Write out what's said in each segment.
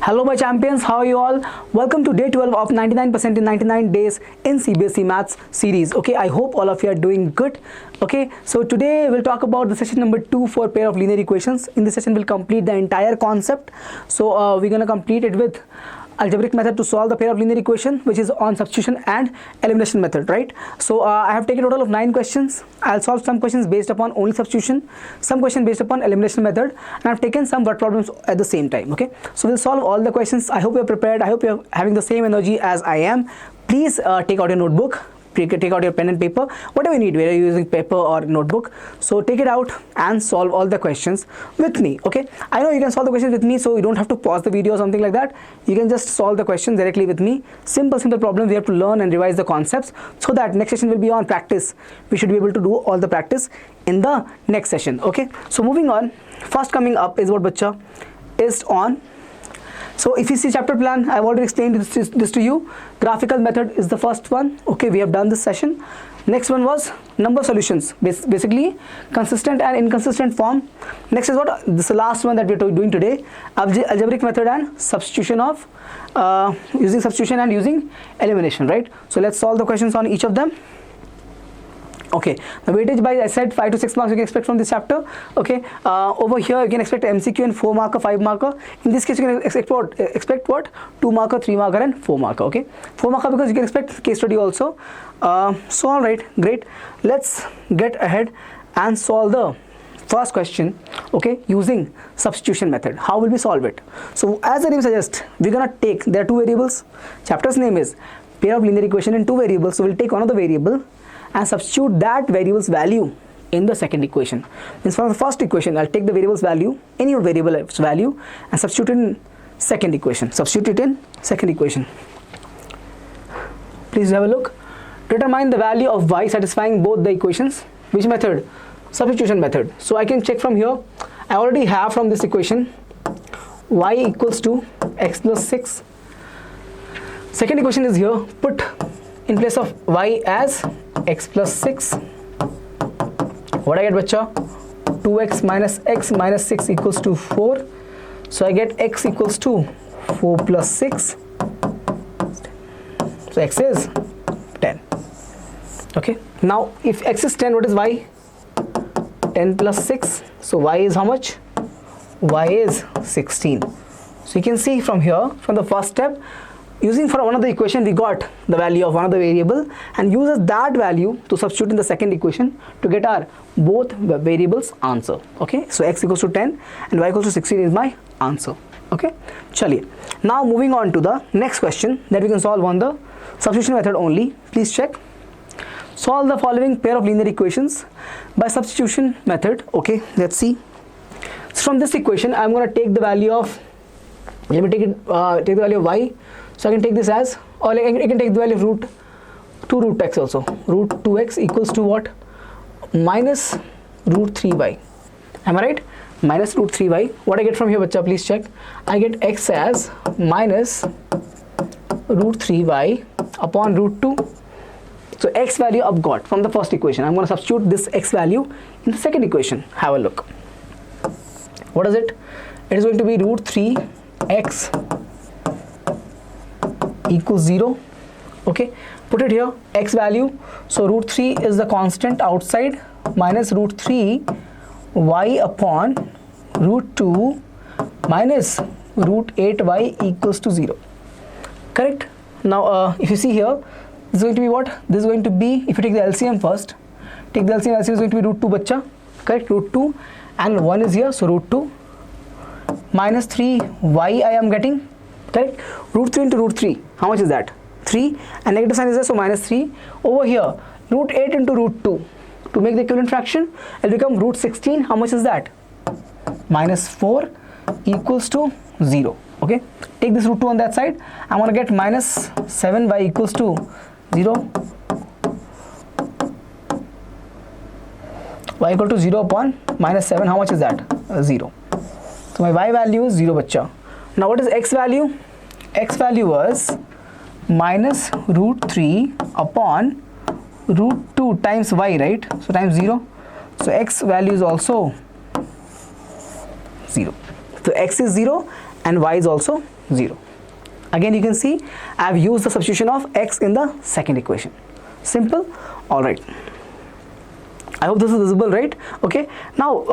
Hello my champions, how are you all? Welcome to day 12 of 99% in 99 days in CBSE Maths series. Okay, I hope all of you are doing good. Okay, so today we'll talk about the session number 2 for pair of linear equations. In this session we'll complete the entire concept. So we're gonna complete it with algebraic method to solve the pair of linear equation, which is on substitution and elimination method, right? So I have taken a total of 9 questions. I'll solve some questions based upon only substitution, some question based upon elimination method, and I've taken some word problems at the same time. Okay, so we'll solve all the questions. I hope you're prepared. I hope you're having the same energy as I am. Please take out your notebook, take out your pen and paper, whatever you need, whether you're using paper or notebook. So take it out and solve all the questions with me. Okay, I know you can solve the questions with me, so you don't have to pause the video or something like that. You can just solve the questions directly with me. Simple problems. We have to learn and revise the concepts so that next session will be on practice. We should be able to do all the practice in the next session. Okay, so moving on, first coming up is what bacha is on. So if you see chapter plan, I've already explained this to you. Graphical method is the first one. Okay, we have done this session. Next one was number solutions, basically consistent and inconsistent form. Next is what? This is the last one that we're doing today. Algebraic method and substitution of using substitution and using elimination, right? So let's solve the questions on each of them. Okay, the weightage by, I said 5 to 6 marks you can expect from this chapter. Okay, over here you can expect MCQ and 4 marker, 5 marker. In this case you can expect what? 2 marker, 3 marker and 4 marker. Okay, 4 marker because you can expect case study also. So all right, great. Let's get ahead and solve the first question. Okay, using substitution method. How will we solve it? So as the name suggests, we're gonna take, there are 2 variables. Chapter's name is pair of linear equation in 2 variables. So we'll take one of the variable and substitute that variable's value in the second equation. Means from the first equation, I'll take the variable's value, any variable's value, and substitute it in second equation. Substitute it in second equation. Please have a look. Determine the value of y satisfying both the equations. Which method? Substitution method. So I can check from here. I already have from this equation y equals to x plus 6. Second equation is here. Put in place of y as x plus 6. What I get, bacha? 2x minus x minus 6 equals to 4. So I get x equals to 4 plus 6. So x is 10. Okay, now if x is 10, what is y? 10 plus 6. So y is how much? Y is 16. So you can see from here, from the first step, using for one of the equation, we got the value of one of the variable and uses that value to substitute in the second equation to get our both variables answer. Okay, so x equals to 10 and y equals to 16 is my answer. Okay, chaliye. Now moving on to the next question that we can solve on the substitution method only. Please check. Solve the following pair of linear equations by substitution method. Okay, let's see. So from this equation, I'm going to take the value of, let me take the value of y. So I can take this as, or I can take the value of root 2 root x also. Root 2x equals to what? Minus root 3y. Am I right? Minus root 3y. What I get from here, bacha, please check. I get x as minus root 3y upon root 2. So x value I've got from the first equation. I'm going to substitute this x value in the second equation. Have a look. What is it? It is going to be root 3x equals 0. Okay, put it here, x value. So root 3 is the constant outside, minus root 3 y upon root 2 minus root 8y equals to 0. Correct? Now if you see here, this is going to be what? This is going to be, if you take the LCM first, take the LCM is going to be root 2, bacha. Correct? Root 2 and 1 is here, so root 2 minus 3y I am getting. Correct? Root 3 into root 3, how much is that? 3, and negative sign is there, so minus 3. Over here, root 8 into root 2, to make the equivalent fraction, it will become root 16, how much is that? Minus 4 equals to 0. Okay, take this root 2 on that side. I'm going to get minus 7y equals to 0. Y equal to 0 upon minus 7, how much is that? 0. So my y value is 0, bacha. Now what is x value? X value was minus root 3 upon root 2 times y, right? So times 0. So x value is also 0. So x is 0 and y is also 0. Again you can see I have used the substitution of x in the second equation. Simple. All right, I hope this is visible, right? Okay, now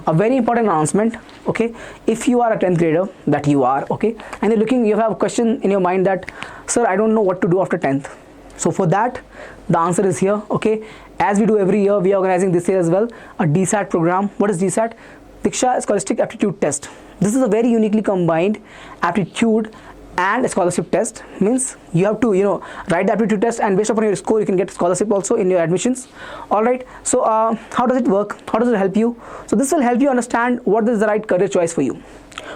a very important announcement. Okay, if you are a 10th grader, that you are, okay, and you have a question in your mind that, sir, I don't know what to do after 10th. So for that, the answer is here. Okay, as we do every year, we are organizing this year as well a DSAT program. What is DSAT? Diksha Scholastic Aptitude Test. This is a very uniquely combined aptitude and a scholarship test. Means you have to write the aptitude test, and based upon your score you can get scholarship also in your admissions. All right, so how does it work? How does it help you? So this will help you understand what is the right career choice for you,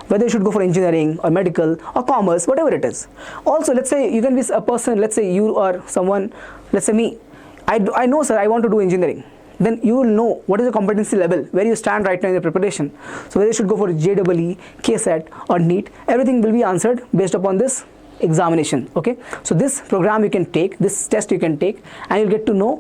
whether you should go for engineering or medical or commerce, whatever it is. Also, let's say you can be a person, let's say you or someone, let's say me, I know, sir, I want to do engineering. Then you will know what is the competency level, where you stand right now in the preparation. So whether you should go for JEE, KSET or NEET, everything will be answered based upon this examination. Okay, so this program you can take, this test you can take, and you'll get to know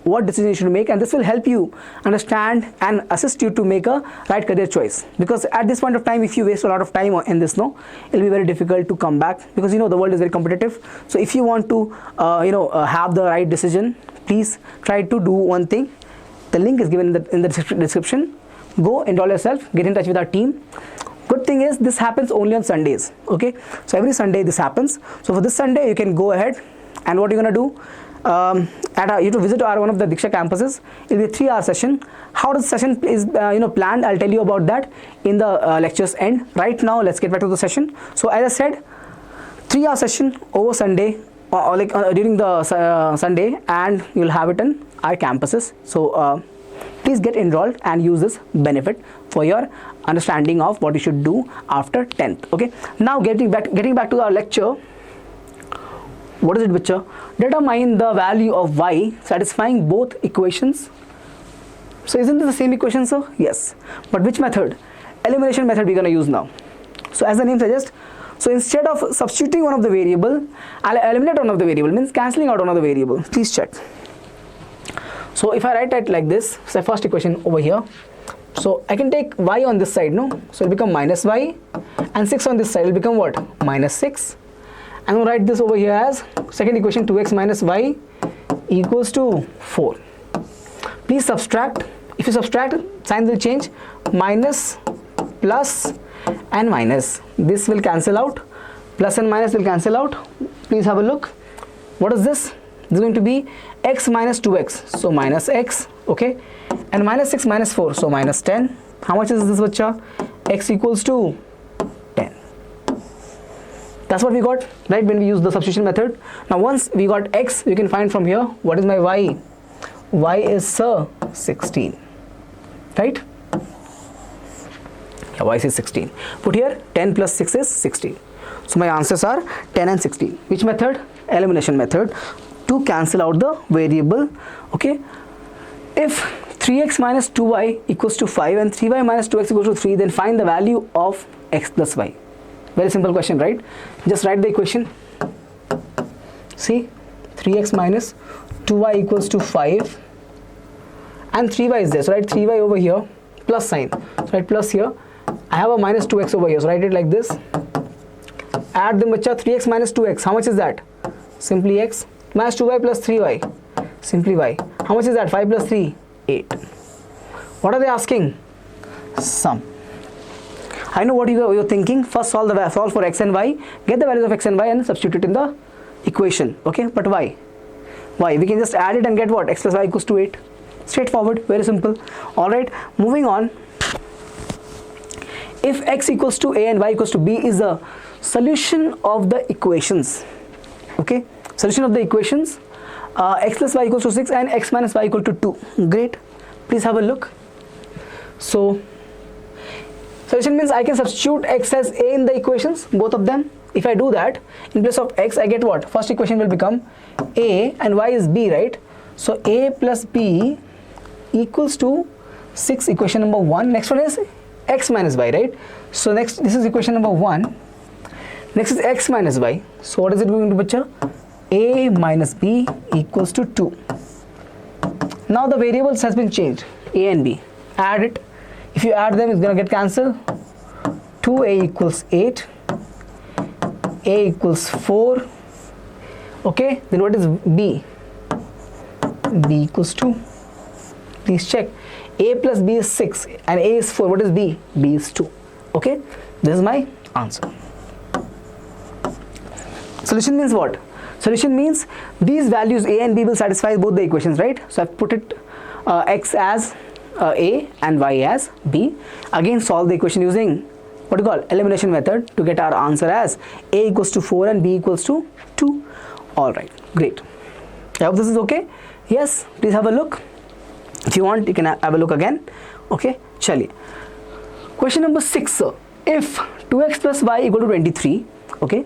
what decision you should make, and this will help you understand and assist you to make a right career choice. Because at this point of time, if you waste a lot of time in this, it'll be very difficult to come back, because the world is very competitive. So if you want to have the right decision, please try to do one thing. The link is given in the description. Go enroll yourself, get in touch with our team. Good thing is this happens only on Sundays. Okay, so every Sunday this happens. So for this Sunday you can go ahead, and what you're gonna do, you have to visit one of the Diksha campuses. It will be a 3-hour session. How the session is planned, I'll tell you about that in the lecture's end. Right now let's get back to the session. So as I said, 3-hour session over Sunday, during the Sunday, and you'll have it in our campuses. So please get enrolled and use this benefit for your understanding of what you should do after 10th. Okay, now getting back to our lecture. What is it, Bacha? Determine the value of y satisfying both equations. So isn't this the same equation, sir? Yes, but which method? Elimination method we're going to use now. So as the name suggests, so instead of substituting one of the variable, I'll eliminate one of the variable, means cancelling out one of the variable. Please check. So if I write it like this, so first equation over here, so I can take y on this side, no? So it'll become minus y, and 6 on this side will become what? Minus 6. And we'll write this over here as second equation, 2x minus y equals to 4. Please subtract. If you subtract, sign will change. Minus, plus, and minus. This will cancel out. Plus and minus will cancel out. Please have a look. What is this? This is going to be x minus 2x. So minus x. Okay. And minus 6 minus 4. So minus 10. How much is this, bacha? X equals to 10. That's what we got, right, when we use the substitution method. Now once we got x, we can find from here what is my y. Y is 16, right? Yeah, y is 16. Put here 10 plus 6 is 16. So my answers are 10 and 16. Which method? Elimination method, to cancel out the variable. Okay, if 3x minus 2y equals to 5 and 3y minus 2x equals to 3, then find the value of x plus y. Very simple question, right? Just write the equation. See, 3x minus 2y equals to 5, and 3y is there, so write 3y over here, plus sign, so write plus here. I have a minus 2x over here, so write it like this. Add them, bacha. 3x minus 2x, how much is that? Simply x. Minus 2y plus 3y, simply y. How much is that? 5 plus 3, 8. What are they asking? Sum. I know what you're thinking. First solve for x and y, get the values of x and y and substitute it in the equation. Okay, but why? Why? We can just add it and get what? X plus y equals to 8. Straightforward, very simple. Alright, moving on. If x equals to a and y equals to b is the solution of the equations. Okay, solution of the equations, x plus y equals to 6 and x minus y equal to 2. Great. Please have a look. So solution means I can substitute x as a in the equations, both of them. If I do that, in place of x I get what? First equation will become a and y is b, right? So a plus b equals to 6, equation number 1. Next one is x minus y, right? So next, this is equation number 1. Next is x minus y. So what is it going to be, bacha? A minus b equals to 2. Now the variables has been changed, a and b. Add it. If you add them, it's going to get cancelled. 2a equals 8 A equals 4. Okay, then what is B? B equals 2. Please check. A plus B is 6 and A is 4. What is B? B is 2. Okay, this is my answer. Solution means what? Solution means these values A and B will satisfy both the equations, right? So I've put it X as A and Y as B. Again, solve the equation using what do you call elimination method to get our answer as A equals to 4 and B equals to 2. Alright, great. I hope this is okay. Yes, please have a look. If you want, you can have a look again. Okay, chaliye. Question number 6, sir. If 2x plus y equal to 23, okay,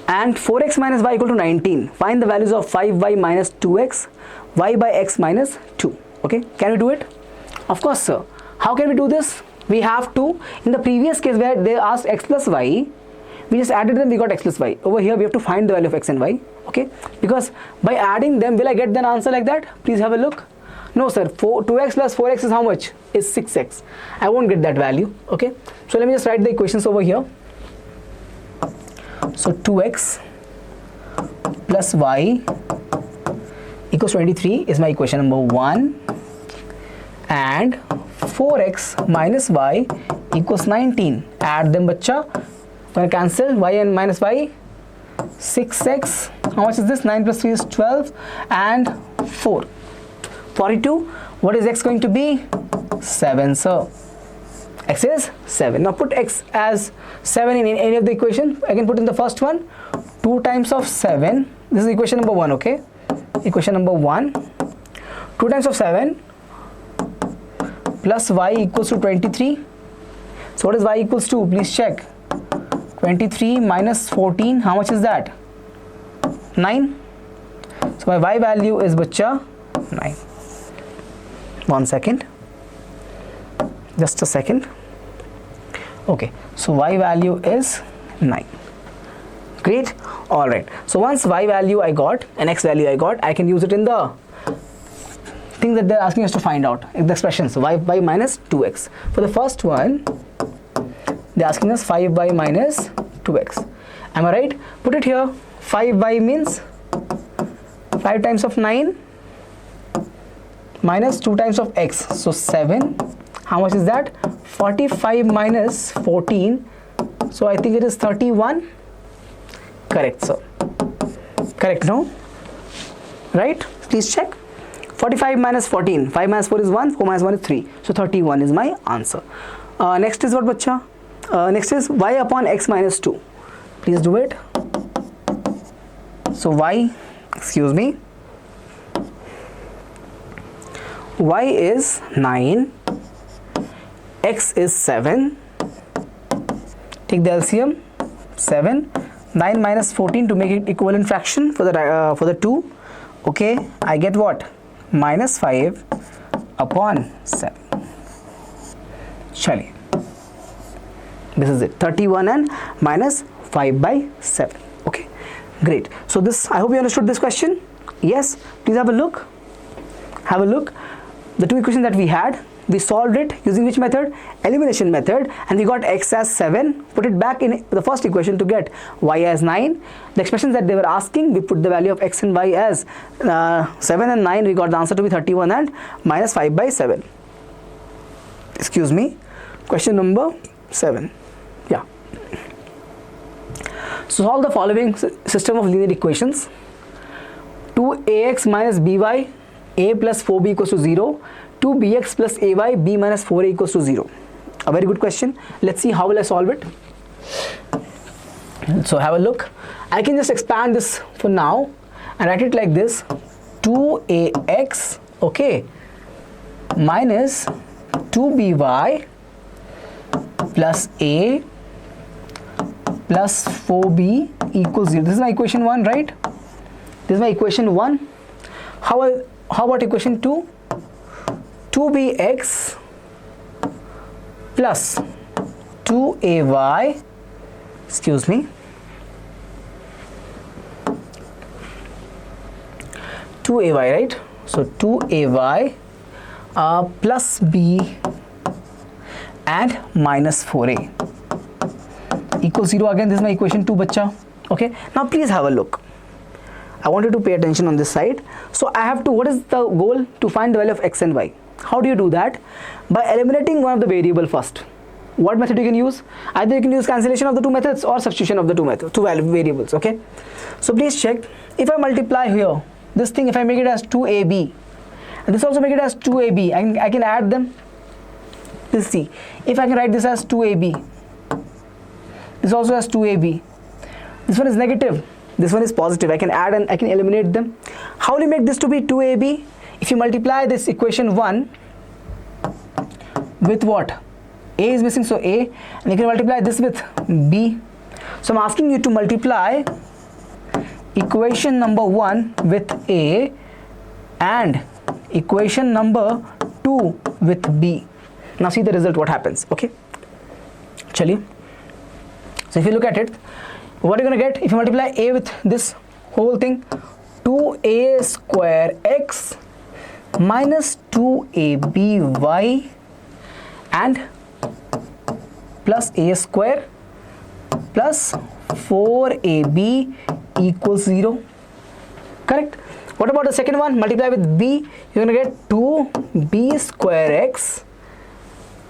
and 4x minus y equal to 19, find the values of 5y minus 2x, y by x minus 2. Okay, can we do it? Of course, sir. How can we do this? We have to, in the previous case where they asked x plus y, we just added them, we got x plus y. Over here, we have to find the value of x and y. Okay, because by adding them, will I get an answer like that? Please have a look. No, sir. 2x plus 4x is how much? Is 6x. I won't get that value. Okay, so let me just write the equations over here. So 2x plus y equals 23 is my equation number 1, and 4x minus y equals 19. Add them, bacha. Going to cancel y and minus y. 6x. How much is this? 9 plus 3 is 12 and 4. 42. What is x going to be? 7, sir. X is 7. Now put x as 7 in any of the equation. I can put in the first one. 2 times of 7. This is equation number 1, okay? Equation number 1. 2 times of 7 plus y equals to 23. So what is y equals to? Please check. 23 minus 14. How much is that? 9. So my y value is, bacha, 9. 1 second. Just a second. Okay, so y value is 9. Great. All right, so once y value I got and x value I got, I can use it in the thing that they're asking us to find out, the expressions. Y by minus 2x. For the first one, they're asking us 5y minus 2x. Am I right? Put it here. 5y means 5 times of 9 minus 2 times of x. So 7. How much is that? 45 minus 14. So I think it is 31. Correct, sir. Correct, no? Right? Please check. 45 minus 14. 5 minus 4 is 1. 4 minus 1 is 3. So 31 is my answer. Next is what, bacha? Next is y upon x minus 2. Please do it. So y, excuse me, y is 9, x is 7. Take the LCM. 7. 9 minus 14 to make it equivalent fraction for the 2. Okay, I get what? Minus 5 upon 7. Chaliye. This is it. 31 and minus 5 by 7. Okay, great. So this, I hope you understood this question. Yes, please have a look. Have a look. The two equations that we had, we solved it using which method? Elimination method, and we got x as 7. Put it back in the first equation to get y as 9. The expressions that they were asking, we put the value of x and y as 7 and 9. We got the answer to be 31 and minus 5 by 7. Excuse me. Question number 7. Yeah. So solve the following system of linear equations. 2ax minus by, a plus 4b equals to 0. 2bx plus ay, b minus 4a equals to 0. A very good question. Let's see how will I solve it. So have a look. I can just expand this for now and write it like this. 2ax, okay, minus 2by plus a plus 4b equals 0. This is my equation 1, right? This is my equation 1. How about equation 2? 2bx plus 2ay, excuse me, 2ay, right? So 2ay plus b and minus 4a equals 0. Again, this is my equation 2, bacha. Okay, now please have a look. I want you to pay attention on this side. So I have to, what is the goal? To find the value of x and y. How do you do that? By eliminating one of the variable first. What method you can use? Either you can use cancellation of the two methods or substitution of the two variables. Okay, so please check. If I multiply here, this thing, if I make it as 2ab, and this also make it as 2ab, I can add them. Please see, if I can write this as 2ab, this also has 2ab, this one is negative, this one is positive, I can add and I can eliminate them. How will you make this to be 2ab? If you multiply this equation 1 with what? A is missing, so A, and you can multiply this with B. So I'm asking you to multiply equation number 1 with A and equation number 2 with B. Now see the result, what happens. Okay, chaliye. So if you look at it, what are you going to get? If you multiply A with this whole thing, 2a square x minus 2aby and plus a square plus 4ab equals 0. Correct? What about the second one? Multiply with b, you're going to get 2b square x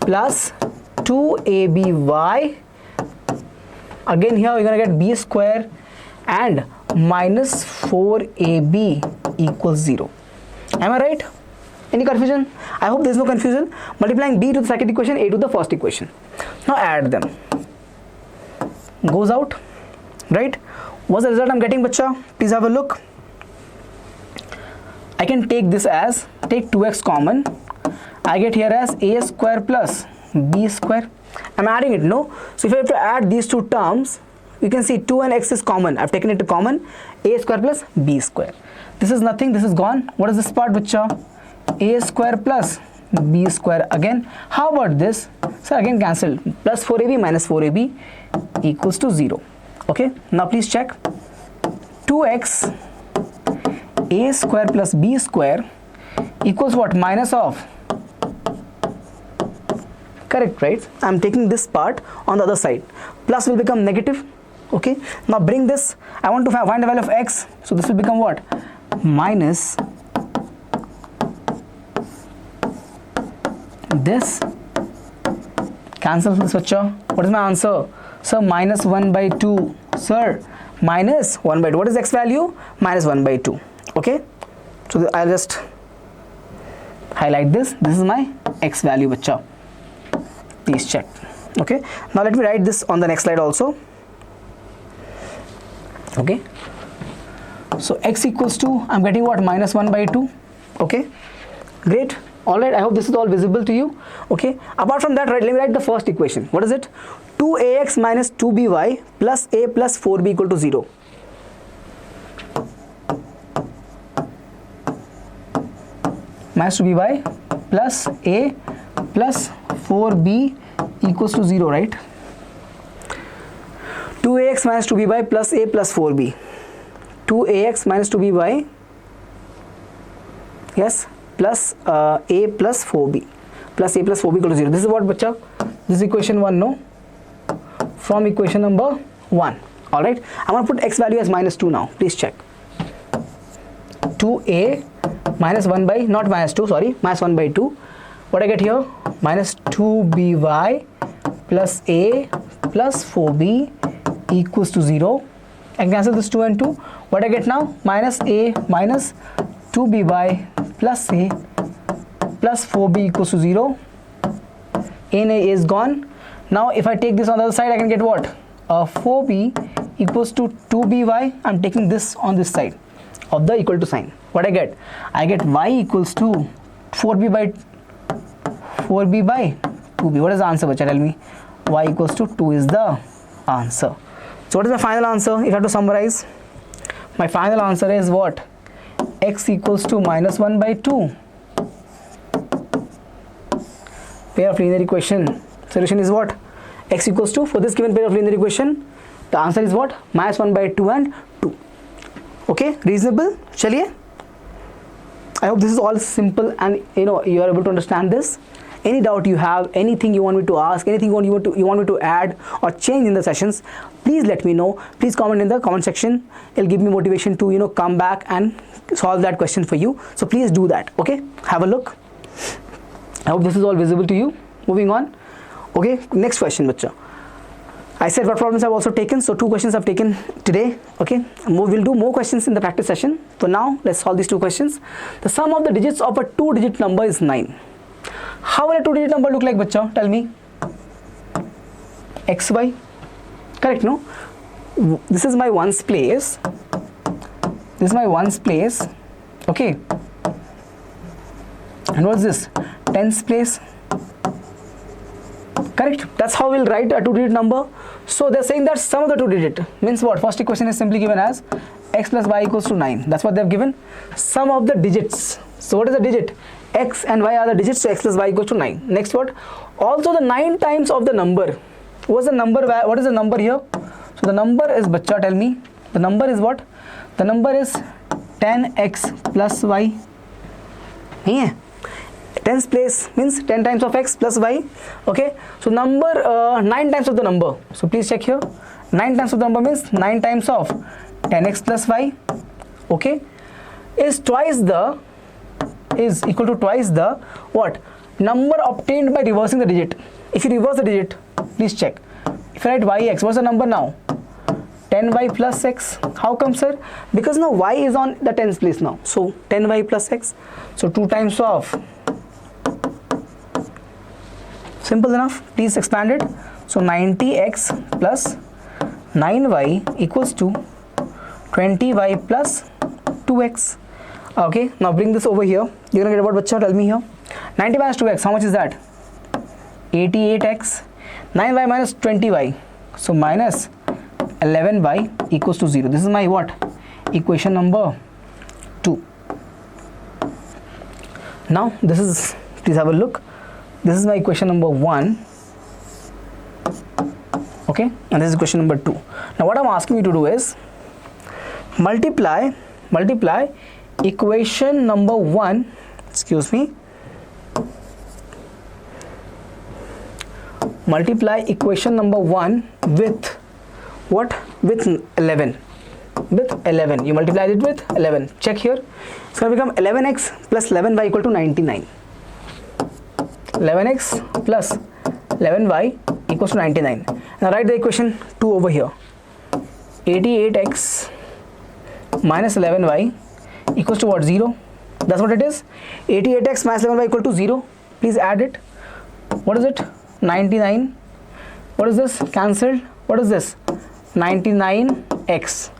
plus 2aby. Again here you're going to get b square and minus 4ab equals 0. Am I right? Any confusion? I hope there is no confusion. Multiplying b to the second equation, a to the first equation. Now add them. Goes out, right? What's the result I'm getting, bacha? Please have a look. I can take this as, take 2x common. I get here as a square plus b square. I'm adding it, no? So if I have to add these two terms, you can see 2 and x is common. I've taken it to common. A square plus b square. This is nothing. This is gone. What is this part, bacha? A square plus b square again. How about this? So again cancel. Plus 4ab minus 4ab equals to 0. Okay. Now please check. 2x a square plus b square equals what? Minus of. Correct, right? I'm taking this part on the other side. Plus will become negative. Okay. Now bring this. I want to find the value of x. So this will become what? Minus this. Cancel this, bacha. What is my answer? Sir, minus 1 by 2. Sir, minus 1 by 2. What is x value? Minus 1 by 2. Okay. So I'll just highlight this. This is my x value, bacha. Please check. Okay. Now let me write this on the next slide also. Okay. So x equals to, I'm getting what? Minus 1 by 2. Okay. Great. Alright, I hope this is all visible to you. Okay. Apart from that, right, let me write the first equation. What is it? 2ax minus 2by plus a plus 4b equal to 0. Minus 2by plus a plus 4b equals to 0, right? 2ax minus 2by plus a plus 4b. 2ax minus 2by, yes, plus a plus 4b, plus a plus 4b equal to 0. This is what, bacha? This is equation 1, no? From equation number 1. Alright, I'm going to put x value as minus 2 now. Please check. 2a minus 1 by, not minus 2, sorry, minus 1 by 2. What I get here? Minus 2by plus a plus 4b equals to 0. I cancel this 2 and 2. What I get now? Minus a minus 2by plus a plus 4b equals to 0. A and a is gone. Now if I take this on the other side, I can get what? 4b equals to 2by. I'm taking this on this side of the equal to sign. What I get? I get y equals to 4b by 2b. What is the answer, bacha? Tell me. Y equals to 2 is the answer. So what is my final answer? If I have to summarize, my final answer is what? X equals to minus 1 by 2. Pair of linear equation. Solution is what? X equals to, for this given pair of linear equation, the answer is what? Minus 1 by 2 and 2. Okay, reasonable? Chaliye. I hope this is all simple and you are able to understand this. any doubt you have, anything you want me to ask, anything you want me to add or change in the sessions, please let me know. Please comment in the comment section. It'll give me motivation to come back and solve that question for you. So please do that. Okay, have a look. I hope this is all visible to you. Moving on. Okay, next question, bacha. I said what problems I've also taken, so 2 questions I've taken today. Okay, we'll do more questions in the practice session. For now, let's solve these 2 questions. The sum of the digits of a 2-digit number is 9. How will a 2-digit number look like, bacha? Tell me. XY. Correct, no? This is my ones place. This is my ones place. Okay. And what's this? Tens place. Correct. That's how we'll write a 2-digit number. So they're saying that sum of the 2-digit means what? First equation is simply given as x plus y equals to 9. That's what they've given. Sum of the digits. So what is the digit? X and y are the digits, so x plus y equals to 9. Next what? Also the 9 times of the number. What's the number? What is the number here? So the number is, bacha, tell me. The number is what? The number is 10x plus y. Yeah. Tens place means 10 times of x plus y. Okay, so number 9 times of the number. So please check here. 9 times of the number means 9 times of 10x plus y. Okay, is equal to twice the what? Number obtained by reversing the digit. If you reverse the digit, please check. If you write yx, what's the number now? 10y plus x. How come, sir? Because now y is on the tens place now. So 10y plus x. So 2 times of. Simple enough. Please expand it. So 90x plus 9y equals to 20y plus 2x. Okay, now bring this over here. You're gonna get what, bacha? Tell me here. 90 minus 2x, how much is that? 88x. 9y minus 20y. So minus 11y equals to 0. This is my what? Equation number 2. Now this is, please have a look. This is my equation number 1. Okay, and this is equation number 2. Now what I'm asking you to do is multiply equation number 1, excuse me, multiply equation number 1 with what? With 11. With 11. You multiply it with 11. Check here. So it will become 11x plus 11y equal to 99. 11x plus 11y equals to 99. Now write the equation 2 over here. 88x minus 11y equals to what? 0. That's what it is. 88x minus 11y equal to 0. Please add it. What is it? 99. What is this? Cancelled. What is this? 99x.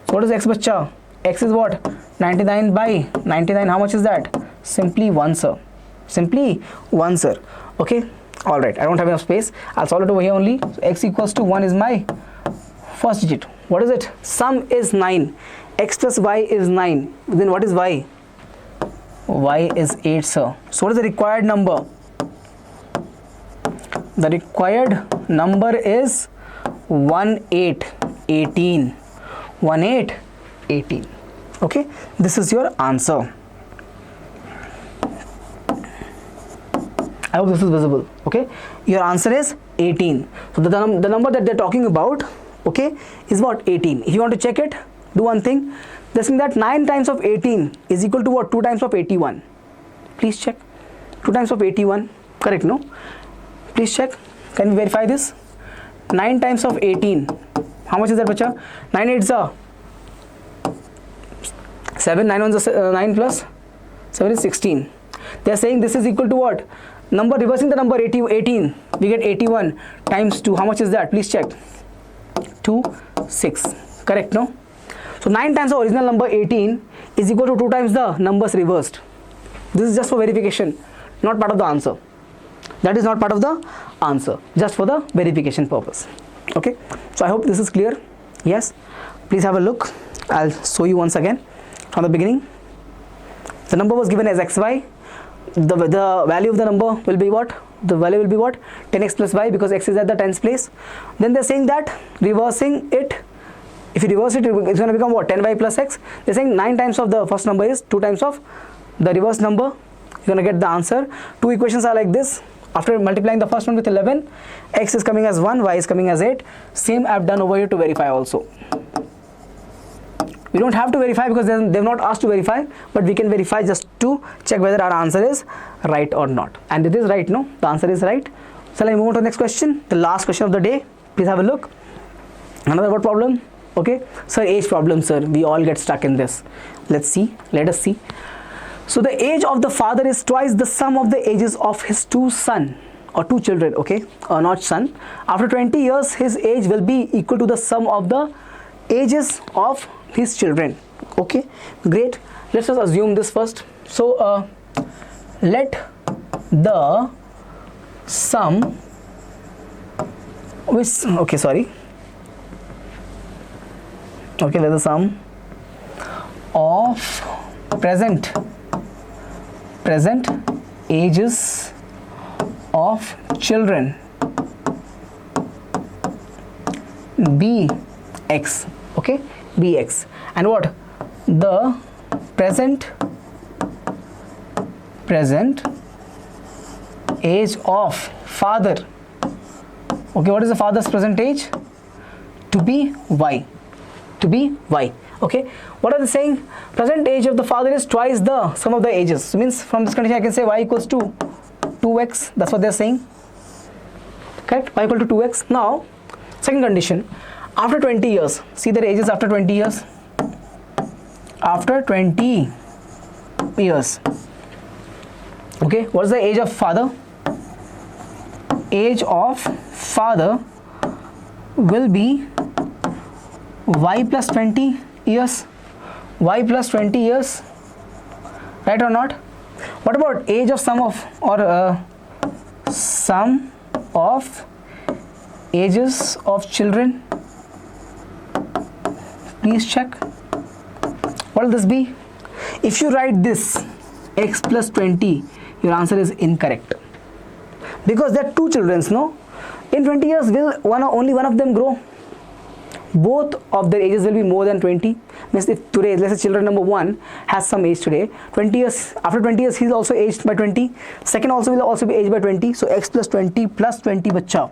So what is x, bacha? X is what? 99 by 99. How much is that? Simply 1, sir. Simply 1, sir. Okay. All right. I don't have enough space. I'll solve it over here only. So x equals to 1 is my first digit. What is it? Sum is 9. X plus y is 9. Then what is y? Y is 8, sir. So what is the required number? The required number is 18. 18. Okay. This is your answer. I hope this is visible. Okay, your answer is 18. So the number that they're talking about, okay, is what? 18. If you want to check it, do one thing. They're saying that 9 times of 18 is equal to what? 2 times of 81. Please check. 2 times of 81. Correct, no? Please check. Can we verify this? 9 times of 18. How much is that, bacha? 9 8s are 7. 9 1s are 9 plus 7 is 16. They are saying this is equal to what? Number, reversing the number 18, we get 81 times 2. How much is that? Please check. 2 6. Correct, no? So 9 times the original number 18 is equal to 2 times the numbers reversed. This is just for verification, not part of the answer. That is not part of the answer, just for the verification purpose. Okay, so I hope this is clear. Yes, please have a look. I'll show you once again from the beginning. The number was given as xy. The value of the number will be what? The value will be what? 10x plus y, because x is at the tens place. Then they're saying that reversing it, if you reverse it, it's going to become what? 10y plus x. They're saying 9 times of the first number is 2 times of the reverse number. you're gonna get the answer. Two equations are like this. After multiplying the first one with 11, x is coming as 1, y is coming as 8. Same I've done over here to verify also. We don't have to verify because they've not asked to verify, but we can verify just to check whether our answer is right or not. And it is right, no? The answer is right. So let me move on to the next question, the last question of the day. Please have a look. Another word problem. Okay, sir, age problem, sir. We all get stuck in this. Let us see. So the age of the father is twice the sum of the ages of his two sons or two children, okay, or not son. After 20 years, his age will be equal to the sum of the ages of his children. Okay, great. Let's just assume this first. So let the sum with, okay, sorry. Okay, let the sum of present ages of children be x, okay, be x, and what the present age of father, okay, what is the father's present age? To be y, okay. What are they saying? Present age of the father is twice the sum of the ages. So means from this condition I can say y equals to 2x. That's what they're saying, correct? Y equal to 2x. Now second condition, after 20 years, see their ages after 20 years. After 20 years, okay, what's the age of father? Age of father will be y plus 20 years, y plus 20 years, right or not? What about age of sum of, or sum of ages of children? Please check. What will this be? If you write this x plus 20, your answer is incorrect, because there are two children, no? In 20 years, will only one of them grow? Both of their ages will be more than 20. Means if today, let's say children number 1 has some age today, 20 years, after 20 years, he is also aged by 20. Second also will also be aged by 20. So x plus 20 plus 20 bacha.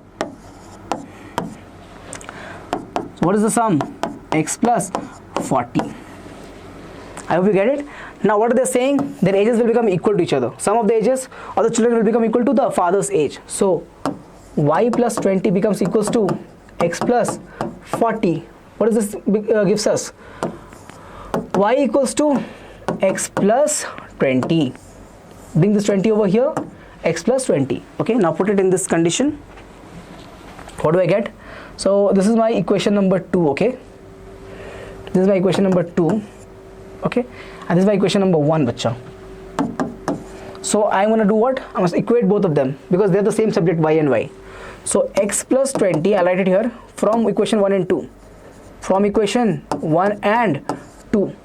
So what is the sum? X plus 40. I hope you get it. Now what are they saying? Their ages will become equal to each other. Sum of the ages of the children will become equal to the father's age. So y plus 20 becomes equals to x plus 40. What does this gives us? Y equals to x plus 20. Bring this 20 over here, x plus 20. Okay, now put it in this condition. What do I get? So this is my equation number 2, okay? This is my equation number 2, okay? And this is my equation number 1, bacha. So I'm going to do what? I must equate both of them because they're the same subject, y and y. So x plus 20, I'll write it here from equation 1 and 2. From equation 1 and 2.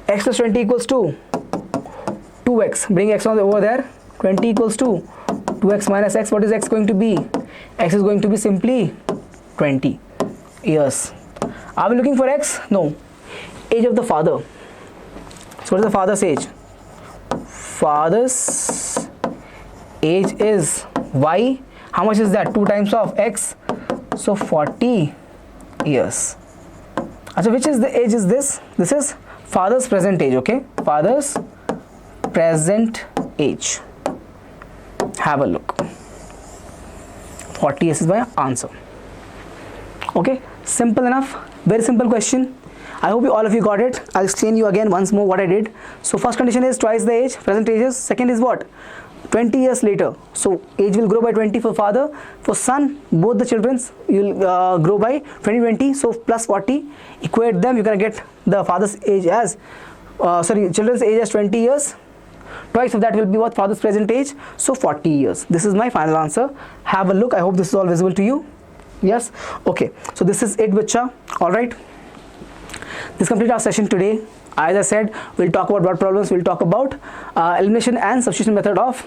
X plus 20 equals to 2x. Bring x over there. 20 equals to 2x minus x. What is x going to be? X is going to be simply 20 years. Are we looking for x? No. Age of the father. So what is the father's age? Father's age is y. How much is that? 2 times of x. So 40 years. So which is the age is this? This is father's present age, okay? Father's present age. Have a look. 40 years is my answer. Okay, simple enough. Very simple question. I hope all of you got it. I'll explain you again once more what I did. So first condition is twice the age, present ages. Second is what? 20 years later. So age will grow by 20 for father. For son, both the children's you'll grow by 20. So plus 40. Equate them. You're gonna get the father's age as children's age as 20 years. Twice of that will be what? Father's present age. So 40 years. This is my final answer. Have a look. I hope this is all visible to you. Yes. Okay. So this is it, bacha. All right. This completes our session today. As I said, we'll talk about word problems. We'll talk about elimination and substitution method of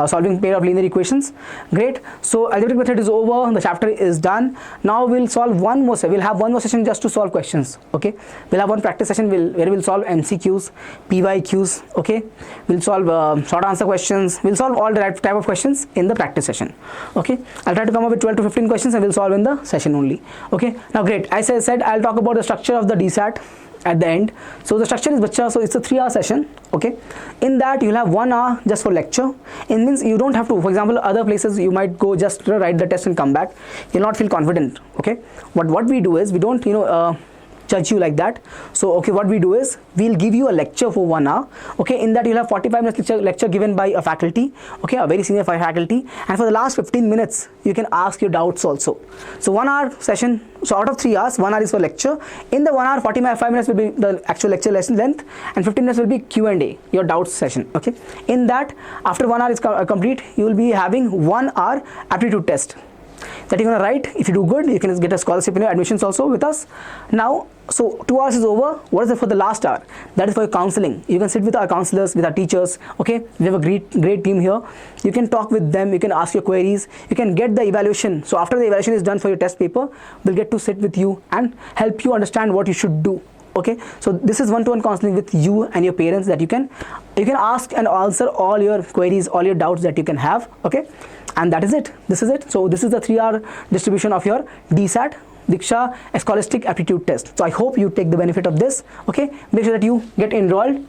solving pair of linear equations. Great. So algebraic method is over, the chapter is done. Now we'll solve one more session. We'll have one more session just to solve questions. Okay, we'll have one practice session where we'll solve MCQs, PYQs. Okay, we'll solve short answer questions. We'll solve all the type of questions in the practice session. Okay, I'll try to come up with 12 to 15 questions and we'll solve in the session only. Okay, now great. As I said, I'll talk about the structure of the DSAT at the end. So the structure is bacha, so it's a 3-hour session. Okay, in that you'll have 1 hour just for lecture. It means you don't have to, for example, other places you might go just write the test and come back. You'll not feel confident. Okay, what we do is we don't judge you like that. So okay, what we do is we'll give you a lecture for 1 hour. Okay, in that you'll have 45 minutes lecture given by a faculty, okay, a very senior faculty, and for the last 15 minutes you can ask your doubts also. So 1 hour session, so out of 3 hours, 1 hour is for lecture. In the 1 hour, 45 minutes will be the actual lecture lesson length and 15 minutes will be Q&A, your doubts session. Okay, in that after 1 hour is complete, you will be having 1 hour aptitude test that you're gonna write. If you do good, you can get a scholarship in your admissions also with us. Now, so 2 hours is over. What is it for the last hour? That is for your counseling. You can sit with our counselors, with our teachers. Okay, we have a great team here. You can talk with them, you can ask your queries, you can get the evaluation. So after the evaluation is done for your test paper, we'll get to sit with you and help you understand what you should do. Okay, so this is one-to-one counseling with you and your parents that you can ask and answer all your queries, all your doubts that you can have. Okay, and that is it. This is it. So this is the 3-hour distribution of your DSAT, Diksha Scholastic Aptitude Test. So I hope you take the benefit of this. Okay, make sure that you get enrolled.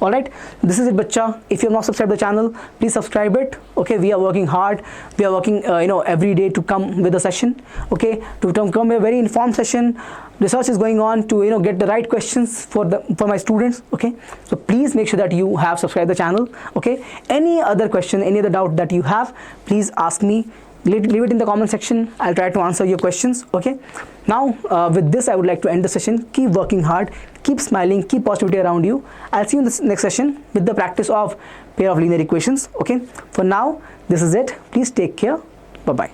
All right, this is it, bacha. If you have not subscribed the channel, please subscribe it. Okay, we are working hard. We are working every day to come with a session. Okay, to come a very informed session. Research is going on to get the right questions for my students. Okay, so please make sure that you have subscribed the channel. Okay, any other question, any other doubt that you have, please ask me. Leave it in the comment section. I'll try to answer your questions. Okay, now with this I would like to end the session. Keep working hard, keep smiling, keep positivity around you. I'll see you in the next session with the practice of pair of linear equations. Okay, for now this is it. Please take care. Bye bye.